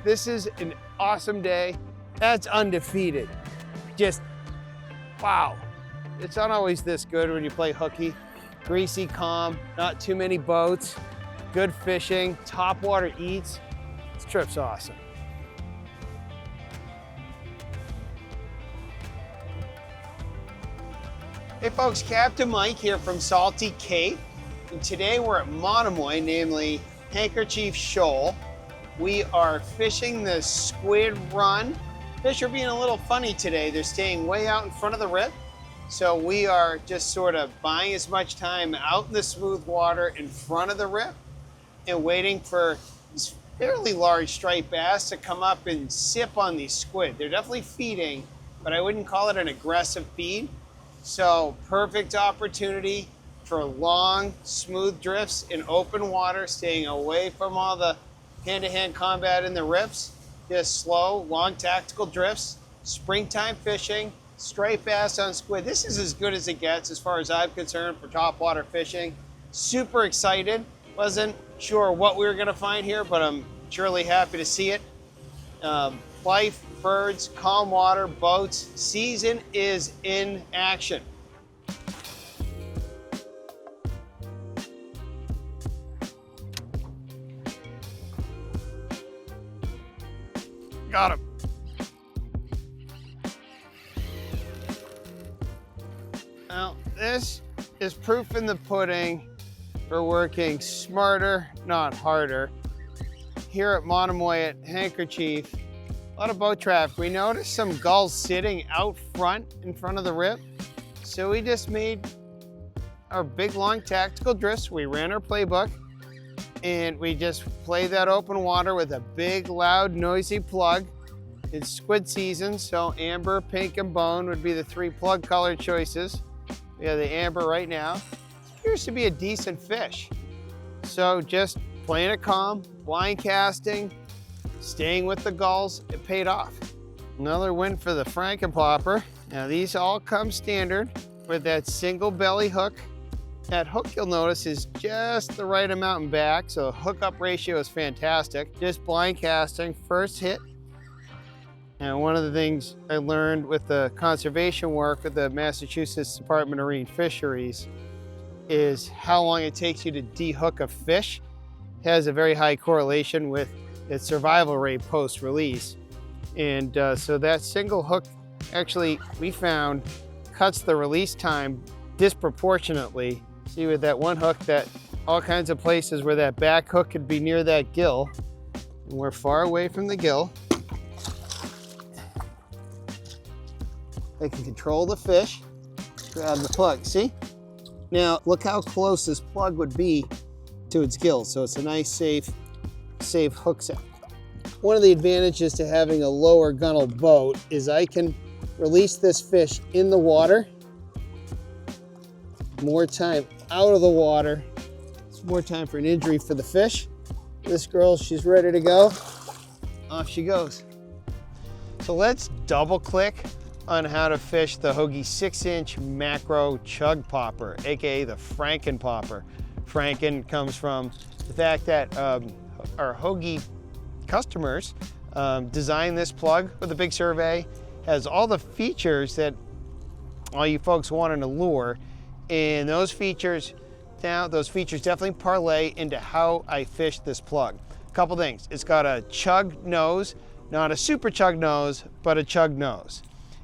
This is an awesome day. That's undefeated. Just, wow. It's not always this good when you play hooky. Greasy, calm, not too many boats, good fishing, topwater eats. This trip's awesome. Hey folks, Captain Mike here from Salty Cape. And today we're at Monomoy, namely Handkerchief Shoal. We are fishing the Squid run. Fish are being a little funny today. They're staying way out in front of the rip. So we are just sort of buying as much time out in the smooth water in front of the rip and waiting for these fairly large striped bass to come up and sip on these squid. They're definitely feeding, but I wouldn't call it an aggressive feed. So perfect opportunity for long, smooth drifts in open water, staying away from all the hand-to-hand combat in the rips. Just slow, long tactical drifts, springtime fishing, striped bass on squid. This is as good as it gets as far as I'm concerned for topwater fishing. Super excited. Wasn't sure what we were gonna find here, but I'm surely happy to see it. Life, birds, calm water, boats. Season is in action. Got him. Now, this is proof in the pudding for working smarter, not harder. Here at Monomoy at Handkerchief, a lot of boat traffic. We noticed some gulls sitting out front in front of the rip. So we just made our big long tactical drifts. We ran our playbook and we just played that open water with a big, loud, noisy plug. It's squid season, so amber, pink, and bone would be the three plug color choices. We have the amber right now. It appears to be a decent fish. So just playing it calm, blind casting, staying with the gulls, it paid off. Another win for the Franken popper. Now these all come standard with that single belly hook. That hook, you'll notice, is just the right amount in back, so the hookup ratio is fantastic. Just blind casting, first hit. And one of the things I learned with the conservation work with the Massachusetts Department of Marine Fisheries is how long it takes you to dehook a fish. It has a very high correlation with its survival rate post-release. And so that single hook, actually, we found, cuts the release time disproportionately. See with that one hook, that all kinds of places where that back hook could be near that gill, and we're far away from the gill. I can control the fish, grab the plug, see? Now, look how close this plug would be to its gill, so it's a nice, safe hook set. One of the advantages to having a lower gunnel boat is I can release this fish in the water. More time out of the water. It's more time for an injury for the fish. This girl, she's ready to go. Off she goes. So let's double click on how to fish the Hogy 6-inch macro chug popper, AKA the Franken popper. Franken comes from the fact that our Hogy customers designed this plug with a big survey, has all the features that all you folks want in a lure, and those features definitely parlay into how I fish this plug. A couple things, it's got a chug nose, not a super chug nose, but a chug nose.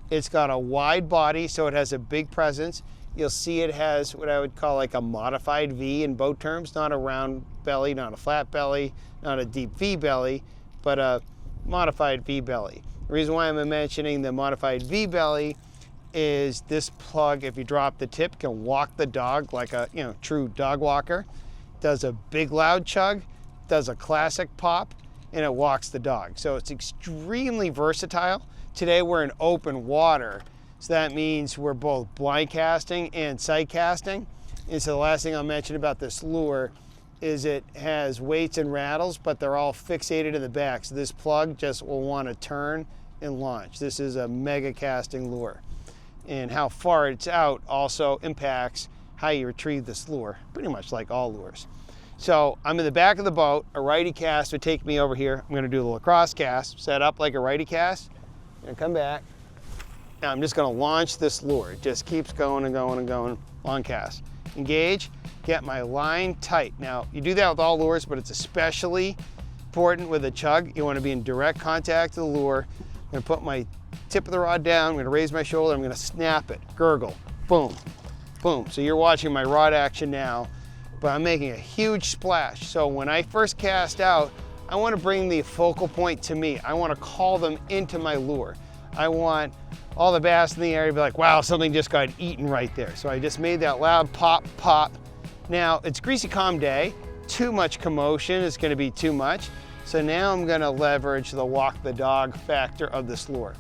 It's got a wide body, so it has a big presence. You'll see it has what I would call like a modified V in boat terms, not a round belly, not a flat belly, not a deep V belly, but a modified V belly. The reason why I'm mentioning the modified V belly is this plug, if you drop the tip, can walk the dog like a true dog walker. Does a big loud chug, does a classic pop, and it walks the dog. So it's extremely versatile. Today we're in open water, so that means we're both blind casting and sight casting. And so the last thing I'll mention about this lure is it has weights and rattles, but they're all fixated in the back. So this plug just will want to turn and launch. This is a mega casting lure. And how far it's out also impacts how you retrieve this lure, pretty much like all lures. So I'm in the back of the boat. A righty cast would take me over here. I'm gonna do the lacrosse cast, set up like a righty cast. I'm gonna come back. Now I'm just gonna launch this lure. It just keeps going and going and going. Long cast. Engage, get my line tight. Now, you do that with all lures, but it's especially important with a chug. You wanna be in direct contact with the lure. I'm gonna put my tip of the rod down, I'm gonna raise my shoulder, I'm gonna snap it, gurgle, boom, boom. So you're watching my rod action now, but I'm making a huge splash. So when I first cast out, I wanna bring the focal point to me. I wanna call them into my lure. I want all the bass in the area to be like, wow, something just got eaten right there. So I just made that loud pop, pop. Now, it's greasy calm day. Too much commotion is gonna be too much. So now I'm gonna leverage the walk the dog factor of this lure.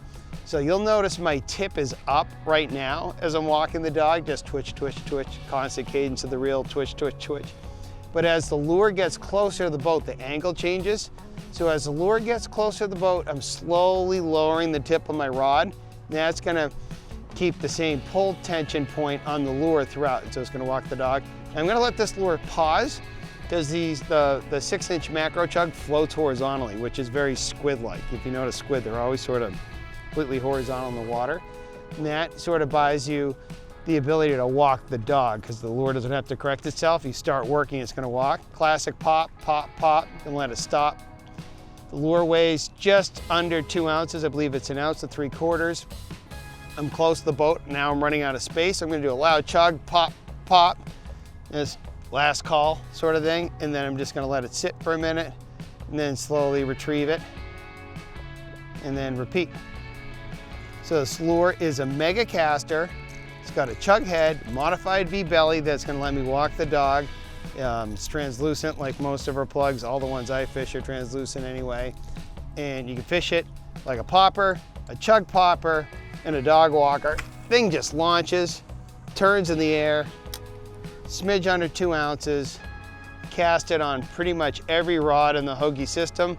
So you'll notice my tip is up right now as I'm walking the dog, just twitch, twitch, twitch, constant cadence of the reel, twitch, twitch, twitch. But as the lure gets closer to the boat, the angle changes. So as the lure gets closer to the boat, I'm slowly lowering the tip of my rod. That's gonna keep the same pull tension point on the lure throughout. So it's gonna walk the dog. And I'm gonna let this lure pause because the 6-inch macro chug floats horizontally, which is very squid-like. If you notice squid, they're always sort of completely horizontal in the water. And that sort of buys you the ability to walk the dog because the lure doesn't have to correct itself. You start working, it's gonna walk. Classic pop, pop, pop, and let it stop. The lure weighs just under 2 ounces. I believe it's 1.75 ounces. I'm close to the boat. Now I'm running out of space. I'm gonna do a loud chug, pop, pop. This last call sort of thing. And then I'm just gonna let it sit for a minute and then slowly retrieve it and then repeat. So this lure is a mega caster. It's got a chug head, modified V belly that's gonna let me walk the dog. It's translucent like most of our plugs. All the ones I fish are translucent anyway. And you can fish it like a popper, a chug popper, and a dog walker. Thing just launches, turns in the air, smidge under 2 ounces, cast it on pretty much every rod in the Hogy system,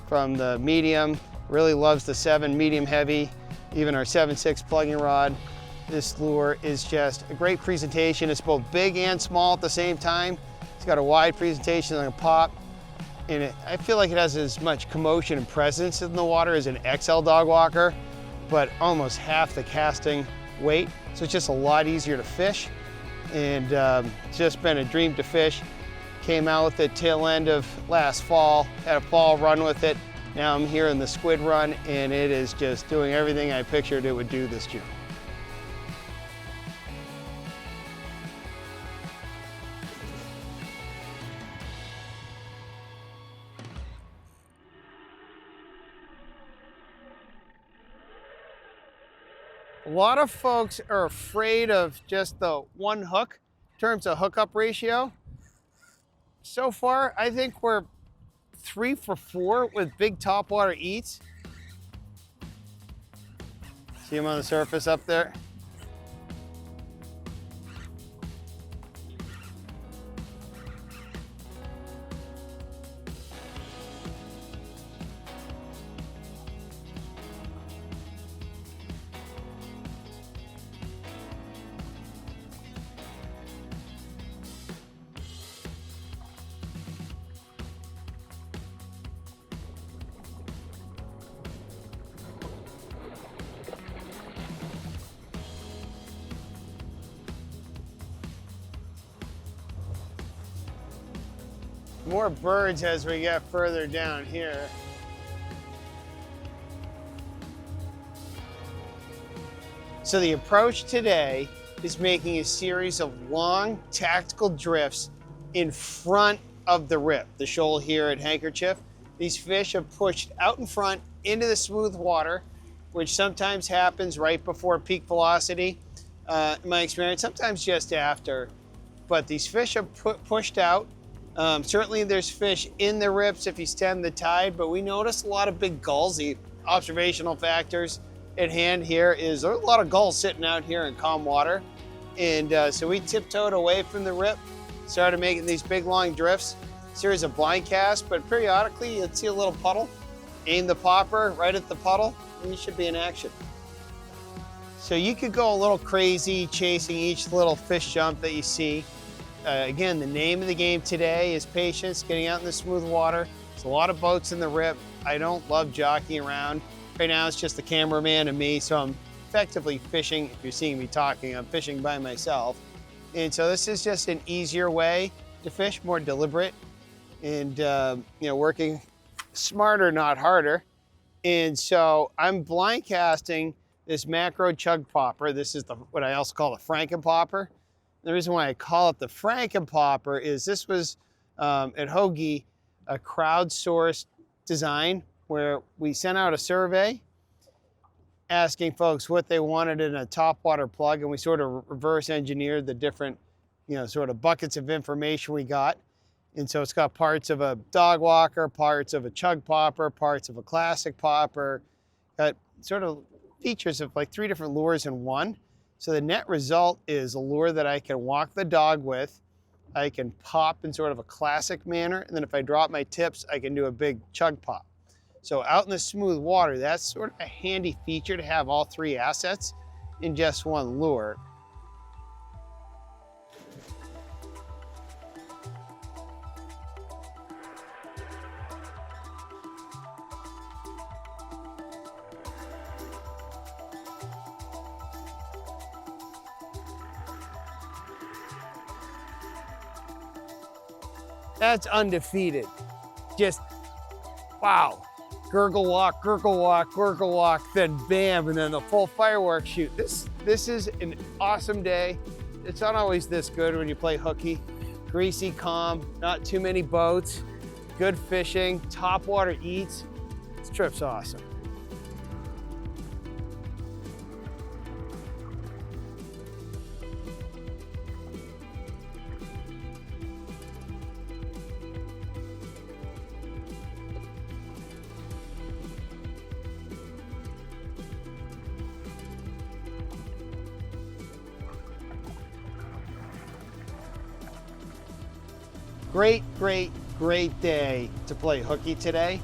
from the medium, really loves the 7 medium heavy, even our 7.6 plugging rod. This lure is just a great presentation. It's both big and small at the same time. It's got a wide presentation like a pop, and I feel like it has as much commotion and presence in the water as an XL dog walker, but almost half the casting weight. So it's just a lot easier to fish, and it's just been a dream to fish. Came out with it tail end of last fall, had a fall run with it. Now I'm here in the Squid run, and it is just doing everything I pictured it would do this June. A lot of folks are afraid of just the one hook in terms of hookup ratio. So far, I think we're 3 for 4 with big topwater eats. See them on the surface up there? More birds as we get further down here. So the approach today is making a series of long tactical drifts in front of the rip, the shoal here at Handkerchief. These fish have pushed out in front into the smooth water, which sometimes happens right before peak velocity. In my experience, sometimes just after. But these fish have pushed out. Certainly there's fish in the rips if you stem the tide, but we notice a lot of big gulls. The observational factors at hand here is there are a lot of gulls sitting out here in calm water. And so we tiptoed away from the rip, started making these big long drifts, series of blind casts, but periodically you'd see a little puddle, aim the popper right at the puddle, and you should be in action. So you could go a little crazy chasing each little fish jump that you see. again, the name of the game today is patience, getting out in the smooth water. There's a lot of boats in the rip. I don't love jockeying around. Right now it's just the cameraman and me, so I'm effectively fishing. If you're seeing me talking, I'm fishing by myself. And so this is just an easier way to fish, more deliberate, and working smarter, not harder. And so I'm blind casting this macro chug popper. This is what I also call the Franken popper. The reason why I call it the Franken popper is this was at Hogy, a crowdsourced design where we sent out a survey asking folks what they wanted in a topwater plug, and we sort of reverse engineered the different, sort of buckets of information we got. And so it's got parts of a dog walker, parts of a chug popper, parts of a classic popper, got sort of features of like 3 different lures in one. So the net result is a lure that I can walk the dog with, I can pop in sort of a classic manner, and then if I drop my tips, I can do a big chug pop. So out in the smooth water, that's sort of a handy feature to have all 3 assets in just one lure. That's undefeated. Just, wow. Gurgle walk, gurgle walk, gurgle walk, then bam, and then the full fireworks shoot. This is an awesome day. It's not always this good when you play hooky. Greasy, calm, not too many boats, good fishing, topwater eats. This trip's awesome. Great day to play hooky today.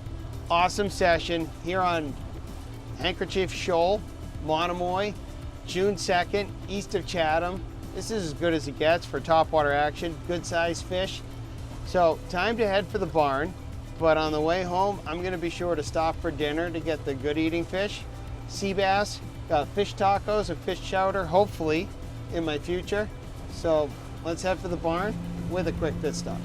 Awesome session here on Handkerchief Shoal, Monomoy, June 2nd, east of Chatham. This is as good as it gets for topwater action, good sized fish. So time to head for the barn, but on the way home, I'm gonna be sure to stop for dinner to get the good eating fish. Sea bass, got fish tacos and fish chowder, hopefully, in my future. So let's head for the barn with a quick pit stop.